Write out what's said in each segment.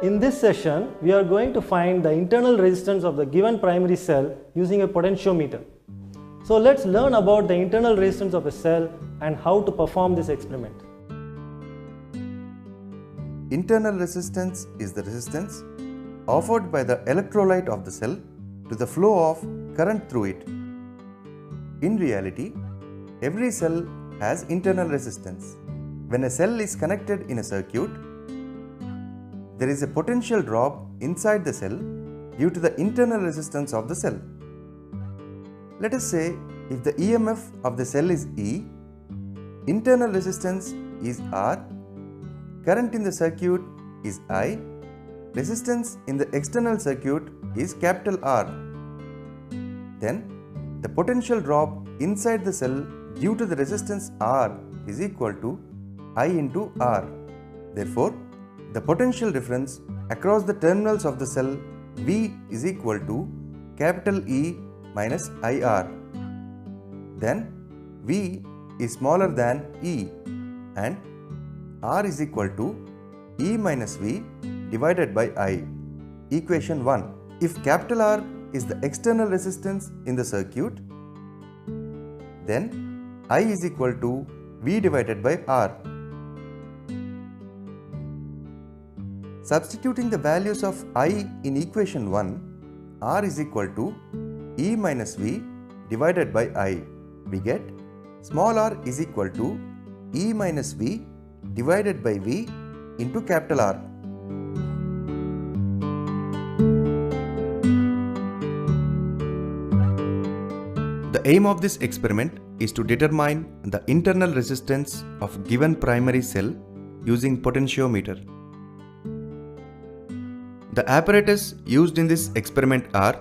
In this session, we are going to find the internal resistance of the given primary cell using a potentiometer. So let's learn about the internal resistance of a cell and how to perform this experiment. Internal resistance is the resistance offered by the electrolyte of the cell to the flow of current through it. In reality, every cell has internal resistance. When a cell is connected in a circuit, there is a potential drop inside the cell due to the internal resistance of the cell. Let us say if the EMF of the cell is E, internal resistance is R, current in the circuit is I, resistance in the external circuit is capital R. Then the potential drop inside the cell due to the resistance R is equal to I into R. Therefore, the potential difference across the terminals of the cell V is equal to capital E minus IR. Then V is smaller than E and R is equal to E minus V divided by I. Equation 1. If capital R is the external resistance in the circuit, then I is equal to V divided by R. Substituting the values of I in equation 1, R is equal to E minus V divided by I. We get small r is equal to E minus V divided by V into capital R. The aim of this experiment is to determine the internal resistance of given primary cell using potentiometer. The apparatus used in this experiment are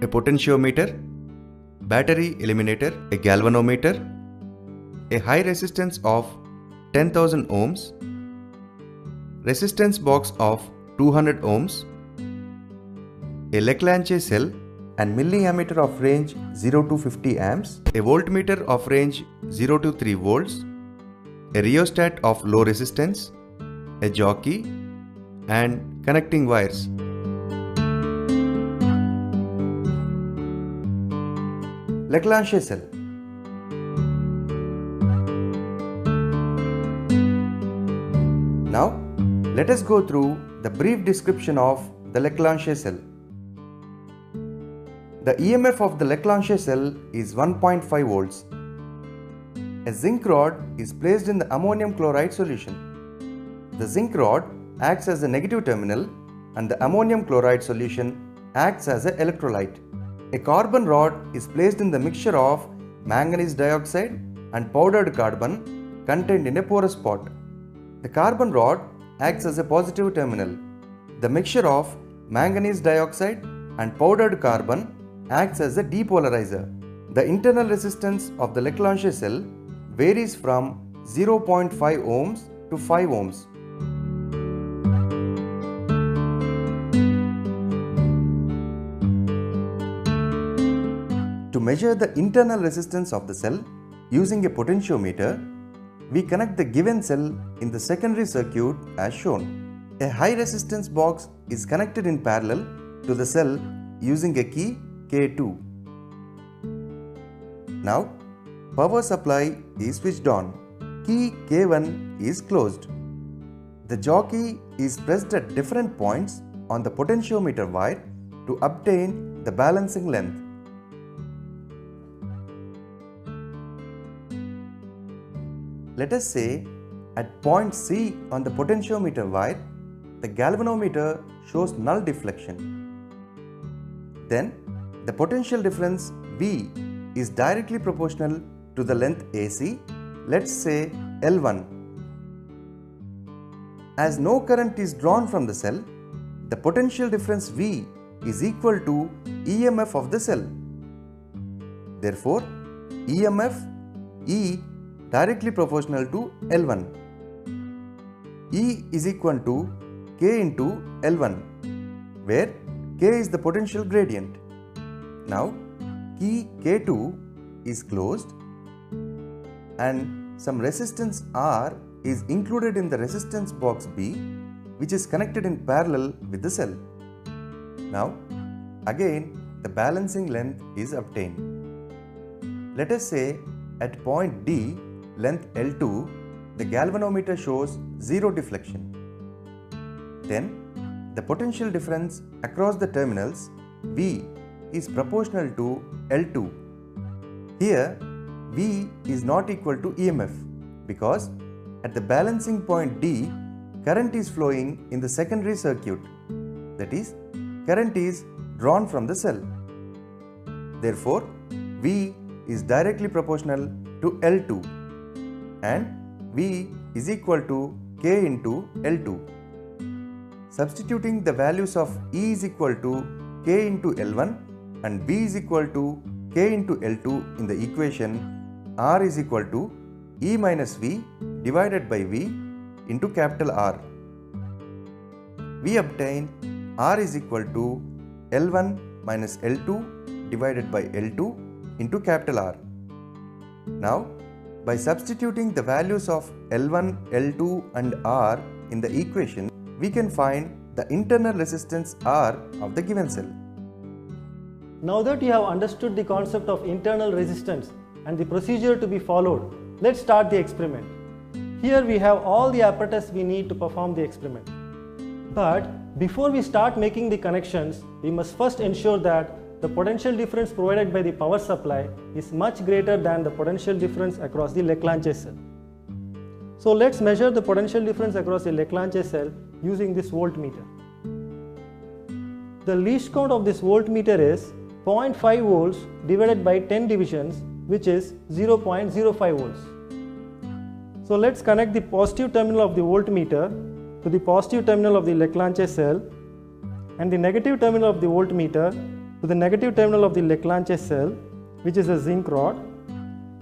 a potentiometer, battery eliminator, a galvanometer, a high resistance of 10,000 ohms, resistance box of 200 ohms, a Leclanche cell and milliammeter of range 0 to 50 amps, a voltmeter of range 0 to 3 volts, a rheostat of low resistance, a jockey, and connecting wires. Leclanche cell. Now, let us go through the brief description of the Leclanche cell. The EMF of the Leclanche cell is 1.5 volts. A zinc rod is placed in the ammonium chloride solution. The zinc rod acts as a negative terminal and the ammonium chloride solution acts as an electrolyte. A carbon rod is placed in the mixture of manganese dioxide and powdered carbon contained in a porous pot. The carbon rod acts as a positive terminal. The mixture of manganese dioxide and powdered carbon acts as a depolarizer. The internal resistance of the Leclanche cell varies from 0.5 ohms to 5 ohms. To measure the internal resistance of the cell using a potentiometer, we connect the given cell in the secondary circuit as shown. A high resistance box is connected in parallel to the cell using a key K2. Now, power supply is switched on. Key K1 is closed. The jockey is pressed at different points on the potentiometer wire to obtain the balancing length. Let us say at point C on the potentiometer wire, the galvanometer shows null deflection. Then the potential difference V is directly proportional to the length AC, let's say L1. As no current is drawn from the cell, the potential difference V is equal to EMF of the cell. Therefore, EMF E directly proportional to L1. E is equal to K into L1, where K is the potential gradient. Now, key K2 is closed and some resistance R is included in the resistance box B which is connected in parallel with the cell. Now, again, the balancing length is obtained. Let us say at point D, length L2, the galvanometer shows 0 deflection. Then, the potential difference across the terminals V is proportional to L2. Here, V is not equal to EMF because at the balancing point D, current is flowing in the secondary circuit. That is, current is drawn from the cell. Therefore, V is directly proportional to L2 and V is equal to K into L2. Substituting the values of E is equal to K into L1 and V is equal to K into L2 in the equation, R is equal to E minus V divided by V into capital R. We obtain R is equal to L1 minus L2 divided by L2 into capital R. Now, by substituting the values of L1, L2 and R in the equation, we can find the internal resistance R of the given cell. Now that you have understood the concept of internal resistance and the procedure to be followed, let's start the experiment. Here we have all the apparatus we need to perform the experiment. But before we start making the connections, we must first ensure that the potential difference provided by the power supply is much greater than the potential difference across the Leclanché cell. So let's measure the potential difference across the Leclanché cell using this voltmeter. The least count of this voltmeter is 0.5 volts divided by 10 divisions, which is 0.05 volts. So let's connect the positive terminal of the voltmeter to the positive terminal of the Leclanché cell and the negative terminal of the voltmeter to the negative terminal of the Leclanché cell, which is a zinc rod,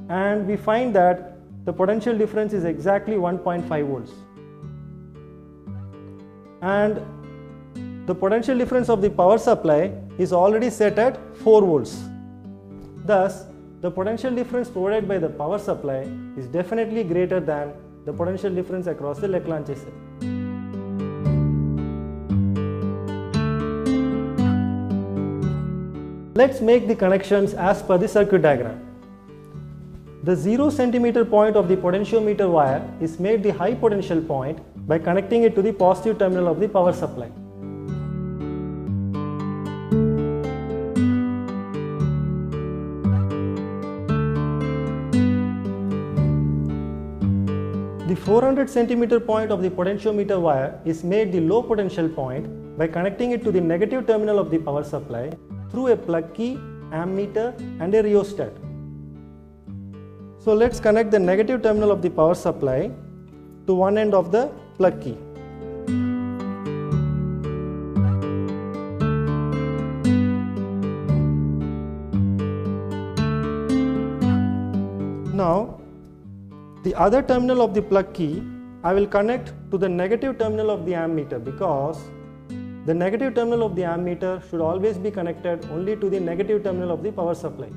and we find that the potential difference is exactly 1.5 volts. And the potential difference of the power supply is already set at 4 volts. Thus, the potential difference provided by the power supply is definitely greater than the potential difference across the Leclanché cell. Let's make the connections as per the circuit diagram. The 0 cm point of the potentiometer wire is made the high potential point by connecting it to the positive terminal of the power supply. The 400 cm point of the potentiometer wire is made the low potential point by connecting it to the negative terminal of the power supply through a plug key, ammeter and a rheostat. So let's connect the negative terminal of the power supply to one end of the plug key. Now, the other terminal of the plug key I will connect to the negative terminal of the ammeter, because the negative terminal of the ammeter should always be connected only to the negative terminal of the power supply,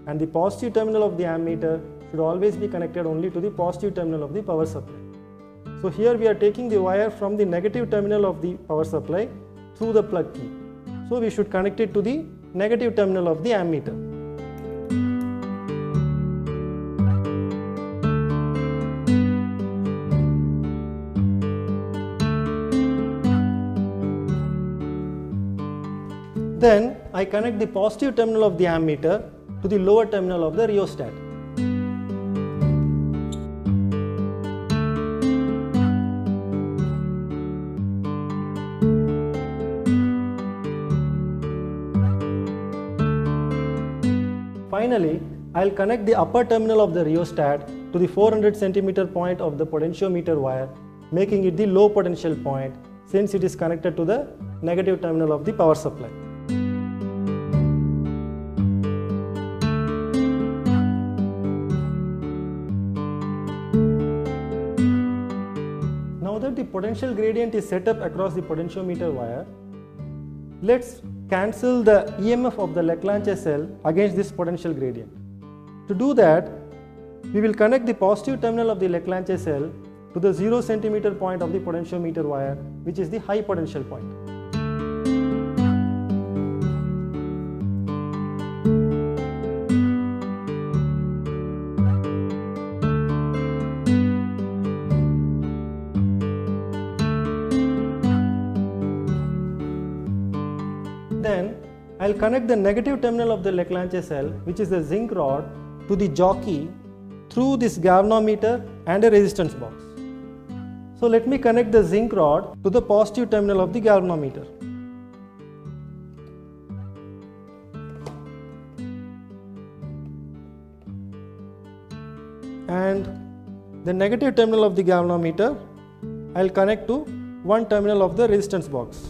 and the positive terminal of the ammeter should always be connected only to the positive terminal of the power supply. So here we are taking the wire from the negative terminal of the power supply through the plug key. So we should connect it to the negative terminal of the ammeter. Then I connect the positive terminal of the ammeter to the lower terminal of the rheostat. Finally, I will connect the upper terminal of the rheostat to the 400 cm point of the potentiometer wire, making it the low potential point since it is connected to the negative terminal of the power supply. Now that the potential gradient is set up across the potentiometer wire, let's cancel the EMF of the Leclanché cell against this potential gradient. To do that, we will connect the positive terminal of the Leclanché cell to the 0 centimeter point of the potentiometer wire, which is the high potential point. Then I'll connect the negative terminal of the Leclanché cell, which is the zinc rod, to the jockey through this galvanometer and a resistance box. So let me connect the zinc rod to the positive terminal of the galvanometer. And the negative terminal of the galvanometer I'll connect to one terminal of the resistance box.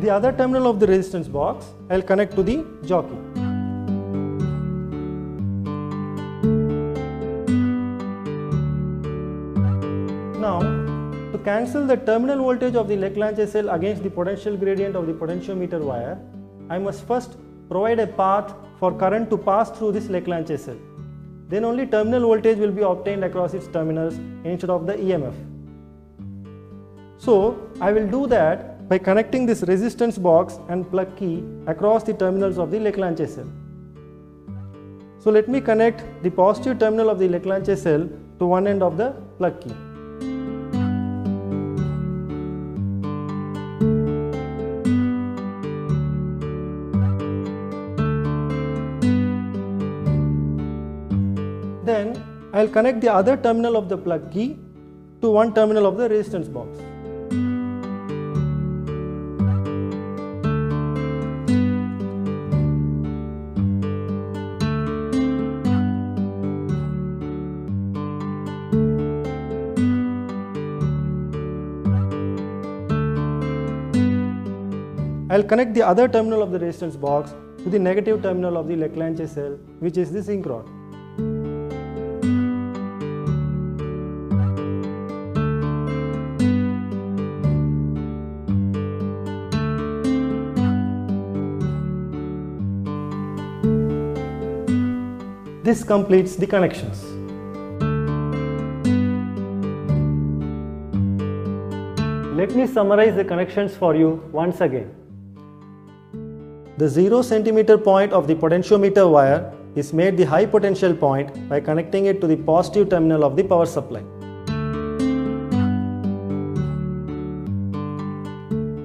The other terminal of the resistance box I'll connect to the jockey. Now, to cancel the terminal voltage of the Leclanché cell against the potential gradient of the potentiometer wire, I must first provide a path for current to pass through this Leclanché cell. Then only terminal voltage will be obtained across its terminals instead of the EMF. So, I will do that by connecting this resistance box and plug key across the terminals of the Leclanché cell. So let me connect the positive terminal of the Leclanché cell to one end of the plug key. Then I'll connect the other terminal of the plug key to one terminal of the resistance box. I'll connect the other terminal of the resistance box to the negative terminal of the Leclanché cell, which is the zinc rod. This completes the connections. Let me summarize the connections for you once again. The 0 centimeter point of the potentiometer wire is made the high potential point by connecting it to the positive terminal of the power supply.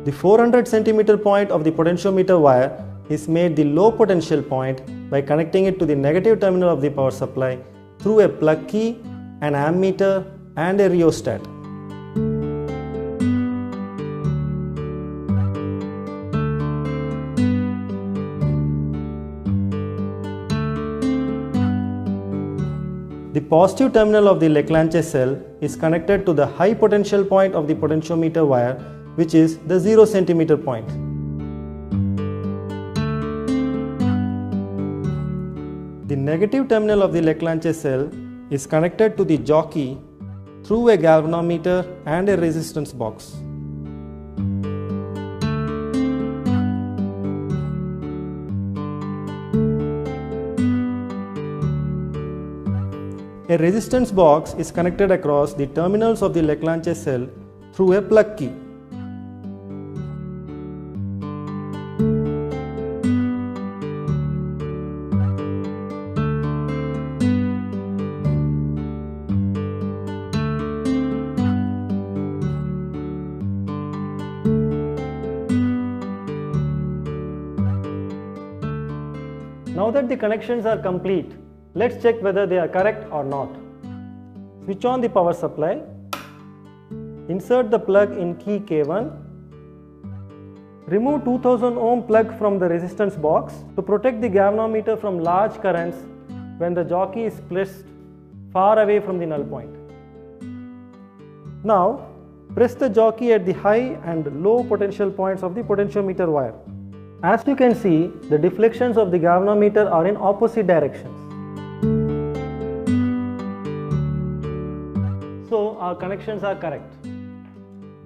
The 400 centimeter point of the potentiometer wire is made the low potential point by connecting it to the negative terminal of the power supply through a plug key, an ammeter and a rheostat. The positive terminal of the Leclanché cell is connected to the high potential point of the potentiometer wire, which is the 0 centimeter point. The negative terminal of the Leclanché cell is connected to the jockey through a galvanometer and a resistance box. A resistance box is connected across the terminals of the Leclanché cell through a plug key. Now that the connections are complete, let's check whether they are correct or not. Switch on the power supply. Insert the plug in key K1. Remove 2000 ohm plug from the resistance box to protect the galvanometer from large currents when the jockey is placed far away from the null point. Now, press the jockey at the high and low potential points of the potentiometer wire. As you can see, the deflections of the galvanometer are in opposite directions. So our connections are correct.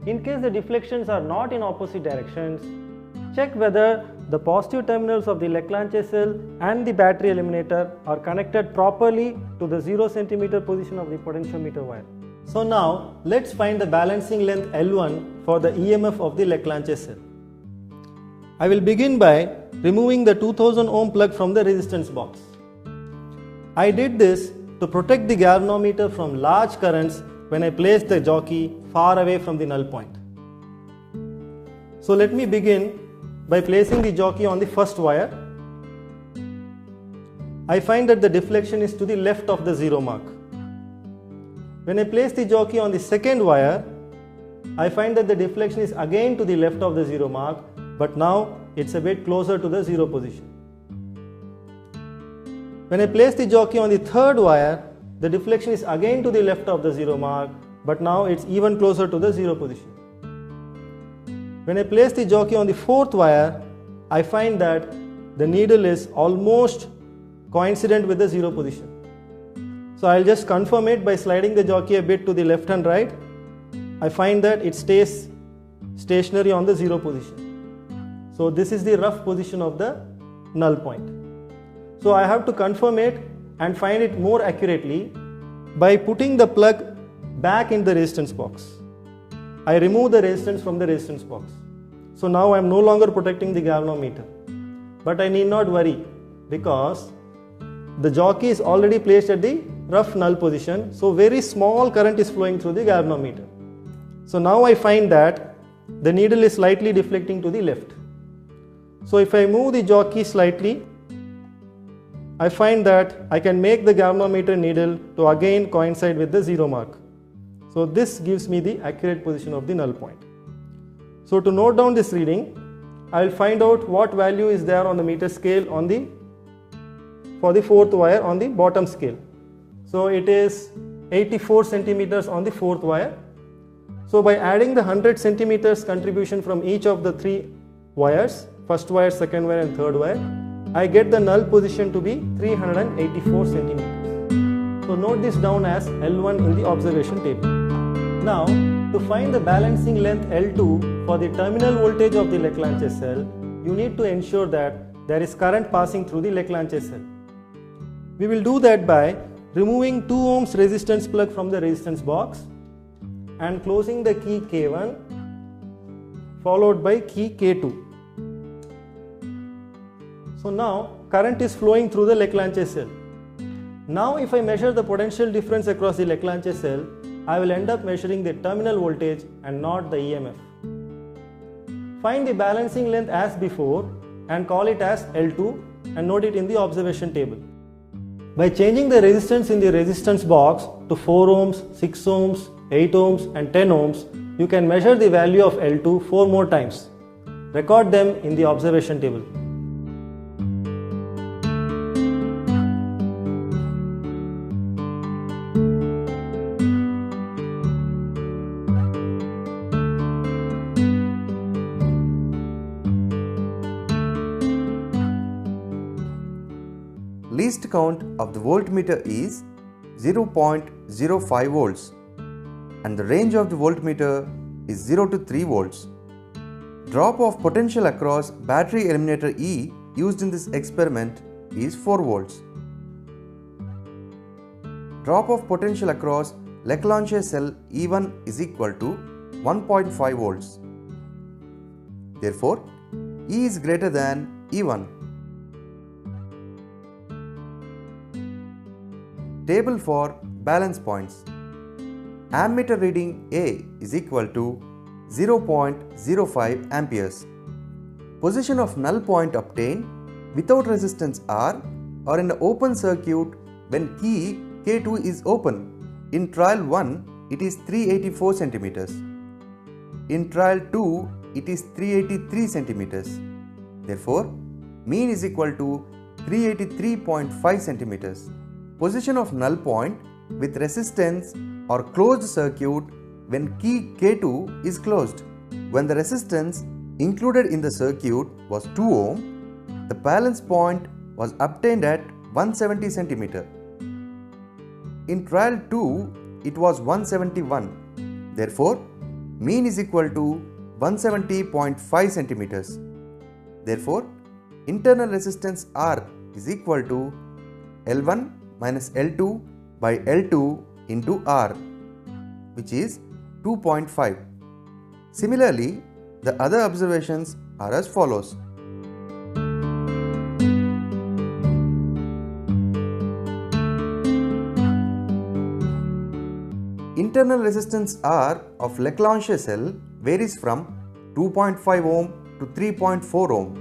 In case the deflections are not in opposite directions, check whether the positive terminals of the Leclanché cell and the battery eliminator are connected properly to the 0 cm position of the potentiometer wire. So now let's find the balancing length L1 for the EMF of the Leclanché cell. I will begin by removing the 2000 ohm plug from the resistance box. I did this to protect the galvanometer from large currents when I placed the jockey far away from the null point. So let me begin by placing the jockey on the first wire. I find that the deflection is to the left of the 0 mark. When I place the jockey on the second wire, I find that the deflection is again to the left of the 0 mark, but now it's a bit closer to the 0 position. When I place the jockey on the third wire, the deflection is again to the left of the 0 mark, but now it's even closer to the 0 position. When I place the jockey on the fourth wire, I find that the needle is almost coincident with the 0 position. So I'll just confirm it by sliding the jockey a bit to the left and right. I find that it stays stationary on the 0 position. So this is the rough position of the null point. So I have to confirm it and find it more accurately by putting the plug back in the resistance box. I remove the resistance from the resistance box. So now I am no longer protecting the galvanometer. But I need not worry because the jockey is already placed at the rough null position. So very small current is flowing through the galvanometer. So now I find that the needle is slightly deflecting to the left. So if I move the jockey slightly, I find that I can make the galvanometer needle to again coincide with the 0 mark. So this gives me the accurate position of the null point. So to note down this reading, I will find out what value is there on the meter scale for the fourth wire on the bottom scale. So it is 84 centimeters on the fourth wire. So by adding the 100 centimeters contribution from each of the three wires, first wire, second wire and third wire, I get the null position to be 384 centimeters. So note this down as L1 in the observation table. Now to find the balancing length L2 for the terminal voltage of the Leclanché cell, you need to ensure that there is current passing through the Leclanché cell. We will do that by removing 2 ohms resistance plug from the resistance box and closing the key K1 followed by key K2. So now current is flowing through the Leclanché cell. Now if I measure the potential difference across the Leclanché cell, I will end up measuring the terminal voltage and not the EMF. Find the balancing length as before and call it as L2 and note it in the observation table. By changing the resistance in the resistance box to 4 ohms, 6 ohms, 8 ohms and 10 ohms, you can measure the value of L2 4 more times. Record them in the observation table. Least count of the voltmeter is 0.05 volts and the range of the voltmeter is 0 to 3 volts. Drop of potential across battery eliminator E used in this experiment is 4 volts. Drop of potential across Leclanché cell E1 is equal to 1.5 volts. Therefore, E is greater than E1. Table for balance points. Ammeter reading A is equal to 0.05 amperes. Position of null point obtained without resistance R or in the open circuit when key K2 is open. In trial 1 it is 384 centimeters. In trial 2 it is 383 centimeters. Therefore, mean is equal to 383.5 centimeters. Position of null point with resistance or closed circuit when key K2 is closed. When the resistance included in the circuit was 2 ohm, the balance point was obtained at 170 cm. In trial 2, it was 171. Therefore, mean is equal to 170.5 centimeters. Therefore, internal resistance R is equal to L1 minus L2 by L2 into R, which is 2.5. Similarly, the other observations are as follows. Internal resistance R of Leclanche cell varies from 2.5 ohm to 3.4 ohm.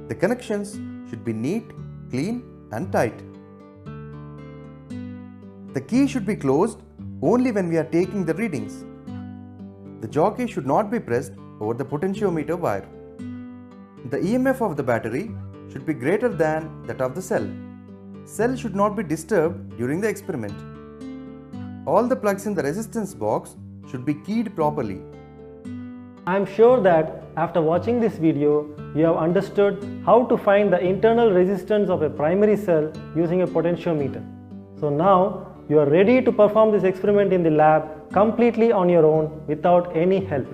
The connections should be neat, clean and tight. The key should be closed only when we are taking the readings. The jockey should not be pressed over the potentiometer wire. The EMF of the battery should be greater than that of the cell. Cell should not be disturbed during the experiment. All the plugs in the resistance box should be keyed properly. I am sure that after watching this video, you have understood how to find the internal resistance of a primary cell using a potentiometer. So now you are ready to perform this experiment in the lab completely on your own without any help.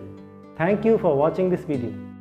Thank you for watching this video.